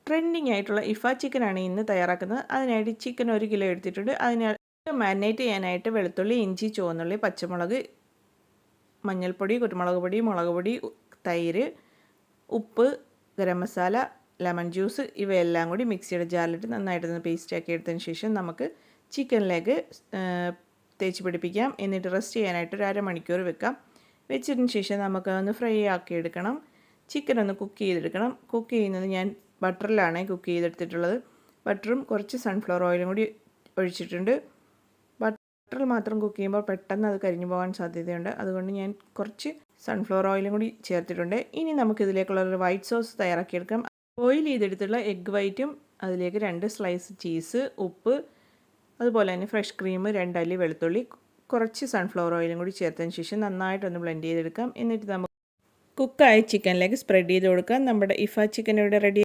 Trending ആയിട്ടുള്ള ഇഫ ചിക്കനാണ് ഇന്ന് തയ്യാറാക്കുന്നത്. അതിനായിട്ട് ചിക്കൻ 1 കിലോ എടുത്തിട്ടുണ്ട്. അതിന് മാരിനേറ്റ് ചെയ്യാനായിട്ട് വെളുത്തുള്ളി, ഇഞ്ചി, ചുവന്നുള്ളി, പച്ചമുളക്, മഞ്ഞൾപ്പൊടി, കുരുമുളക് പൊടി, മുളക് പൊടി, തൈര്, ഉപ്പ്, ഗരം മസാല, ലെമൺ ജ്യൂസ് ഇവയെല്ലാം കൂടി മിക്സിയുടെ ജാറിലിട്ട് നന്നായിട്ടൊന്ന് പേസ്റ്റ് ആക്കി എടുത്തതിന് ശേഷം നമുക്ക് ചിക്കനിലേക്ക് തേച്ച് പിടിപ്പിക്കാം. എന്നിട്ട് റെസ്റ്റ് ചെയ്യാനായിട്ട് ഒരു അരമണിക്കൂർ വെക്കാം. വെച്ചതിന് ശേഷം നമുക്ക് ഒന്ന് ഫ്രൈ ആക്കി എടുക്കണം. ചിക്കൻ ഒന്ന് കുക്ക് ചെയ്തെടുക്കണം. കുക്ക് ചെയ്യുന്നത് ഞാൻ ബട്ടറിലാണ് കുക്ക് ചെയ്തെടുത്തിട്ടുള്ളത്. ബട്ടറും കുറച്ച് സൺഫ്ലവർ ഓയിലും കൂടി ഒഴിച്ചിട്ടുണ്ട്. ബട്ടറിൽ മാത്രം കുക്ക് ചെയ്യുമ്പോൾ പെട്ടെന്ന് അത് കരിഞ്ഞു പോകാൻ സാധ്യതയുണ്ട്. അതുകൊണ്ട് ഞാൻ കുറച്ച് സൺഫ്ലവർ ഓയിലും കൂടി ചേർത്തിട്ടുണ്ട്. ഇനി നമുക്ക് ഇതിലേക്കുള്ളൊരു വൈറ്റ് സോസ് തയ്യാറാക്കിയെടുക്കാം. ബോയിൽ ചെയ്തെടുത്തുള്ള എഗ് വൈറ്റും അതിലേക്ക് 2 സ്ലൈസ് ചീസ്, ഉപ്പ്, അതുപോലെ തന്നെ ഫ്രഷ് ക്രീം, 2 അല്ലി വെളുത്തുള്ളി, കുറച്ച് സൺഫ്ലവർ ഓയിലും കൂടി ചേർത്തതിന് ശേഷം നന്നായിട്ടൊന്ന് ബ്ലെൻഡ് ചെയ്തെടുക്കാം. എന്നിട്ട് നമുക്ക് കുക്കായ ചിക്കനിലേക്ക് സ്പ്രെഡ് ചെയ്ത് കൊടുക്കാം. നമ്മുടെ ഇഫ ചിക്കൻ ഇവിടെ റെഡി.